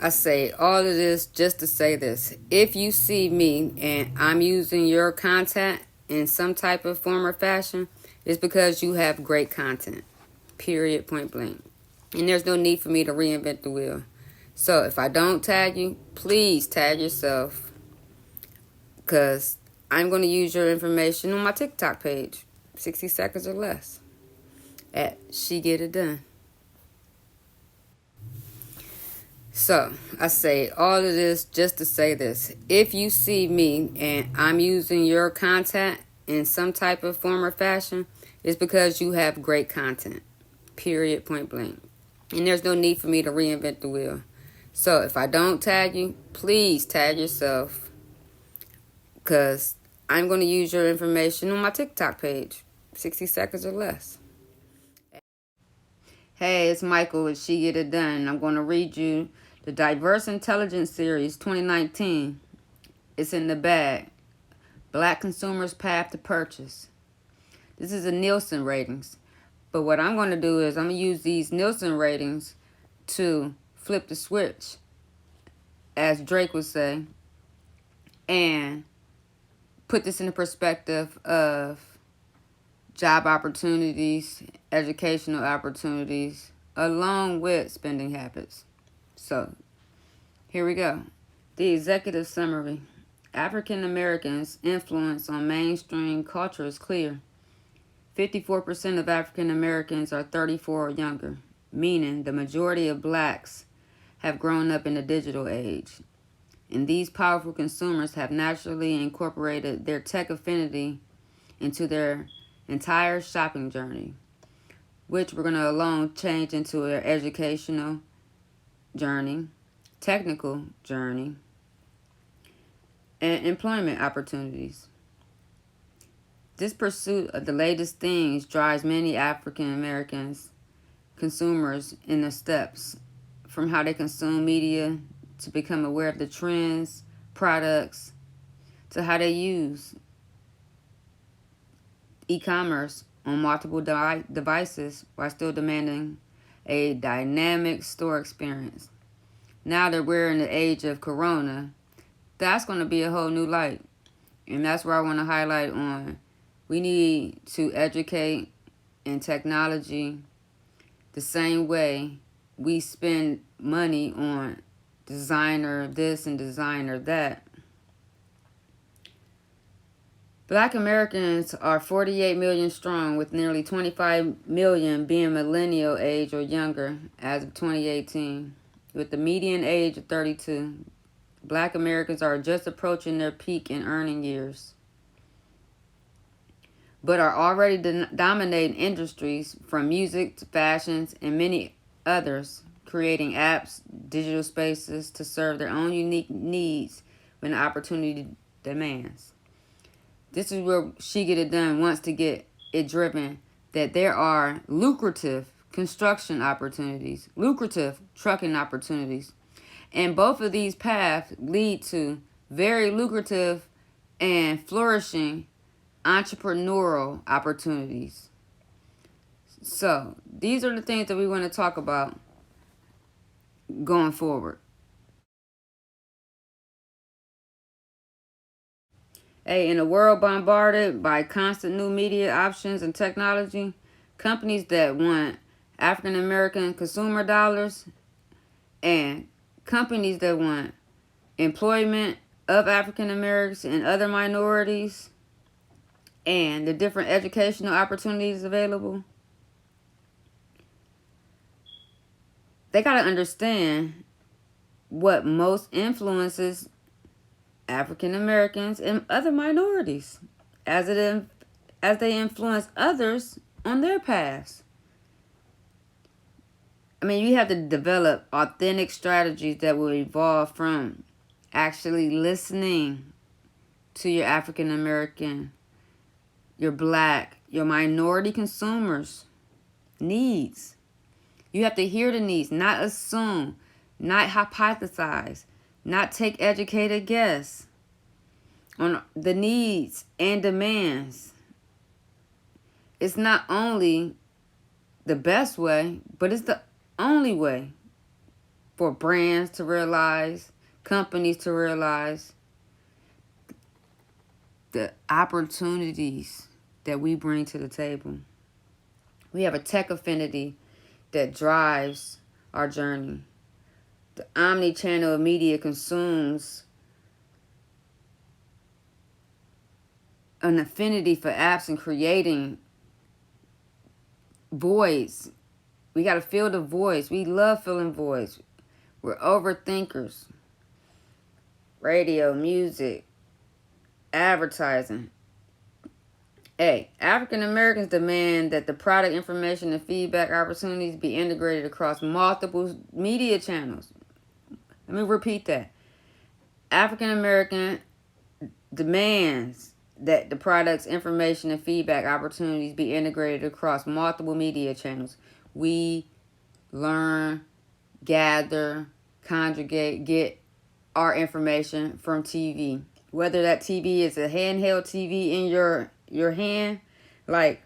I say all of this just to say this. If you see me and I'm using your content in some type of form or fashion, it's because you have great content. Period, point blank. And there's no need for me to reinvent the wheel. So if I don't tag you, please tag yourself, because I'm going to use your information on my TikTok page, 60 seconds or less, at Shegetitdone. So I say all of this just to say this. If you see me and I'm using your content in some type of form or fashion, it's because you have great content. Period, point blank. And there's no need for me to reinvent the wheel. So if I don't tag you, please tag yourself, because I'm going to use your information on my TikTok page, 60 seconds or less. Hey, it's Michael with Shegetitdone. I'm going to read you the Diverse Intelligence Series 2019. It's in the bag. Black Consumers' Path to Purchase. This is a Nielsen ratings. But what I'm going to do is I'm going to use these Nielsen ratings to flip the switch, as Drake would say, and put this in the perspective of job opportunities, educational opportunities, along with spending habits. So, here we go. The executive summary. African Americans' influence on mainstream culture is clear. 54% of African Americans are 34 or younger, meaning the majority of blacks have grown up in the digital age. And these powerful consumers have naturally incorporated their tech affinity into their entire shopping journey, which we're going to alone change into their educational journey, technical journey, and employment opportunities. This pursuit of the latest things drives many African Americans consumers in the steps from how they consume media to become aware of the trends, products, to how they use e-commerce on multiple devices while still demanding a dynamic store experience. Now that we're in the age of Corona, that's going to be a whole new light. And that's where I want to highlight on. We need to educate in technology the same way we spend money on designer this and designer that. Black Americans are 48 million strong, with nearly 25 million being millennial age or younger as of 2018, with the median age of 32. Black Americans are just approaching their peak in earning years, but are already dominating industries from music to fashions and many others, creating apps, digital spaces to serve their own unique needs when the opportunity demands. This is where Shegetitdone wants to get it driven, that there are lucrative construction opportunities, lucrative trucking opportunities, and both of these paths lead to very lucrative and flourishing entrepreneurial opportunities. So these are the things that we want to talk about going forward. Hey, in a world bombarded by constant new media options and technology, companies that want African American consumer dollars and companies that want employment of African Americans and other minorities and the different educational opportunities available, they got to understand what most influences African Americans and other minorities as they influence others on their paths. I mean, you have to develop authentic strategies that will evolve from actually listening to your African American, your black, your minority consumers' needs. You have to hear the needs, not assume, not hypothesize, not take educated guess on the needs and demands. It's not only the best way, but it's the only way for brands to realize, companies to realize the opportunities that we bring to the table. We have a tech affinity that drives our journey. The omni-channel of media consumes an affinity for apps and creating voids. We got to feel the voice. We love feeling voice. We're overthinkers. Radio, music, advertising. Hey, African Americans demand that the product information and feedback opportunities be integrated across multiple media channels. Let me repeat that. African American demands that the product's information and feedback opportunities be integrated across multiple media channels. We learn, gather, conjugate, get our information from TV. Whether that TV is a handheld TV in your hand, like,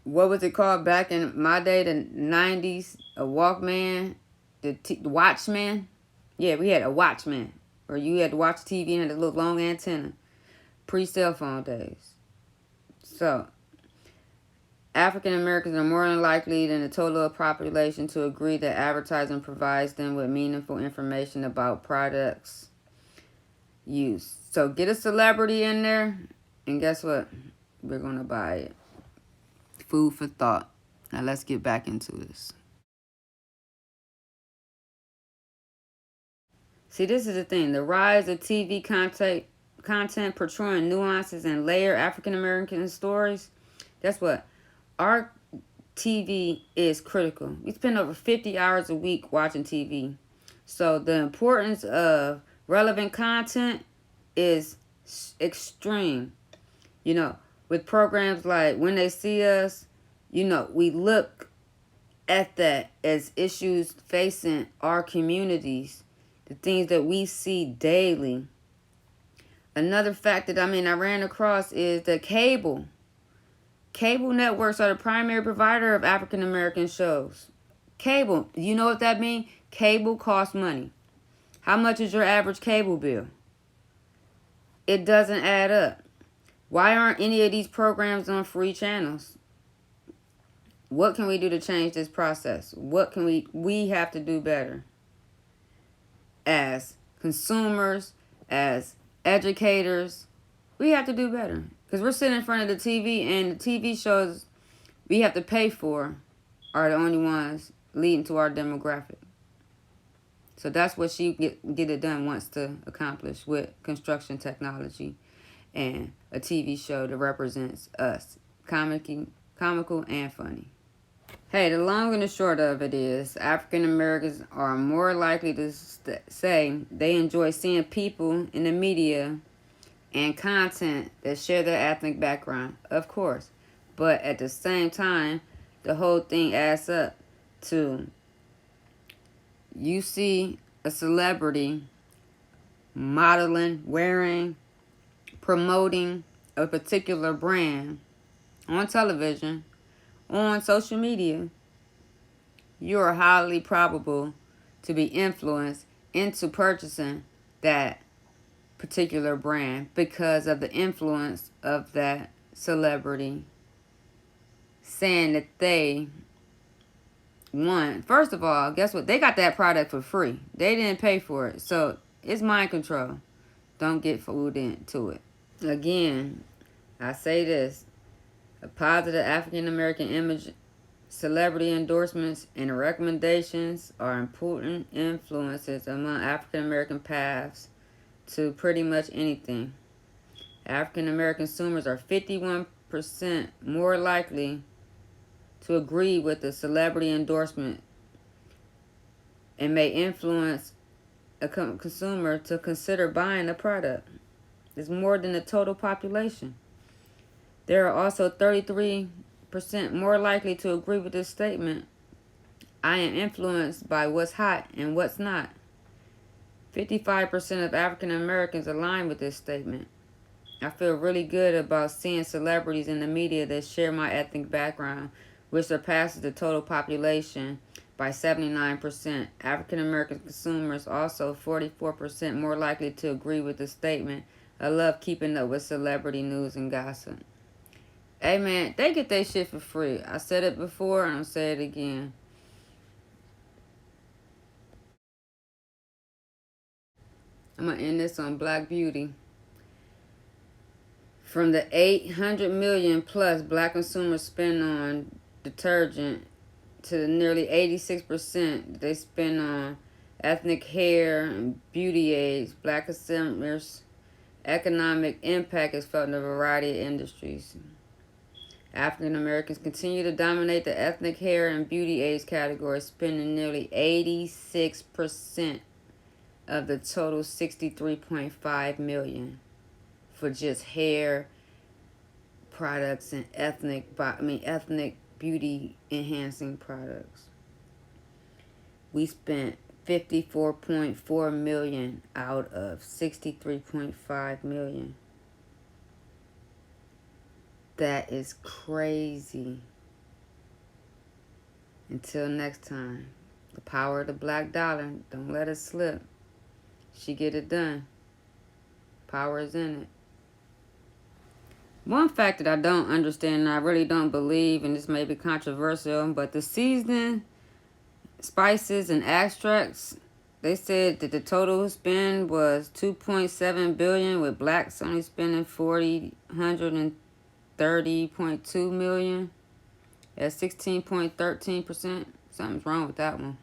what was it called back in my day, the 90s? A Walkman, the Watchman. Yeah, we had a Watchman, where you had to watch TV and had a little long antenna. Pre-cell phone days. So, African Americans are more than likely than the total population to agree that advertising provides them with meaningful information about products used. So get a celebrity in there, and guess what? We're going to buy it. Food for thought. Now let's get back into this. See, this is the thing. The rise of TV content portraying nuances and layered African American stories. Guess what? Our TV is critical. We spend over 50 hours a week watching TV. So the importance of relevant content is extreme. You know, with programs like When They See Us, you know, we look at that as issues facing our communities, the things that we see daily. Another fact that I ran across is that cable networks are the primary provider of African American shows. Cable, you know what that means? Cable costs money. How much is your average cable bill? It doesn't add up. Why aren't any of these programs on free channels? What can we do to change this process? What can we have to do better as consumers, as educators? We have to do better, because we're sitting in front of the TV, and the TV shows we have to pay for are the only ones leading to our demographic. So that's what Shegetitdone wants to accomplish with construction technology and a TV show that represents us, comical and funny. Hey, the long and the short of it is, African Americans are more likely to say they enjoy seeing people in the media and content that share their ethnic background, of course. But at the same time, the whole thing adds up to, you see a celebrity modeling, wearing, promoting a particular brand on television, on social media, you are highly probable to be influenced into purchasing that particular brand because of the influence of that celebrity saying that they want. First of all, guess what? They got that product for free. They didn't pay for it. So it's mind control. Don't get fooled into it. Again, I say this. A positive African American image, celebrity endorsements, and recommendations are important influences among African American paths to pretty much anything. African American consumers are 51% more likely to agree with the celebrity endorsement and may influence a consumer to consider buying a product. It's more than the total population. There are also 33% more likely to agree with this statement. I am influenced by what's hot and what's not. 55% of African Americans align with this statement. I feel really good about seeing celebrities in the media that share my ethnic background, which surpasses the total population by 79%. African American consumers also 44% more likely to agree with the statement. I love keeping up with celebrity news and gossip. Hey man, they get their shit for free. I said it before and I'll say it again. I'm going to end this on Black Beauty. From the 800 million plus black consumers spend on detergent to the nearly 86% they spend on ethnic hair and beauty aids, black consumers' economic impact is felt in a variety of industries. African Americans continue to dominate the ethnic hair and beauty aids category, spending nearly 86% of the total 63.5 million for just hair products and ethnic beauty enhancing products. We spent 54.4 million out of 63.5 million. That is crazy. Until next time, the power of the black dollar, don't let it slip. She get it done. Power is in it. One fact that I don't understand and I really don't believe, and this may be controversial, but the seasoning, spices, and extracts, they said that the total spend was $2.7 billion, with blacks only spending $430.2 million at 16.13%. Something's wrong with that one.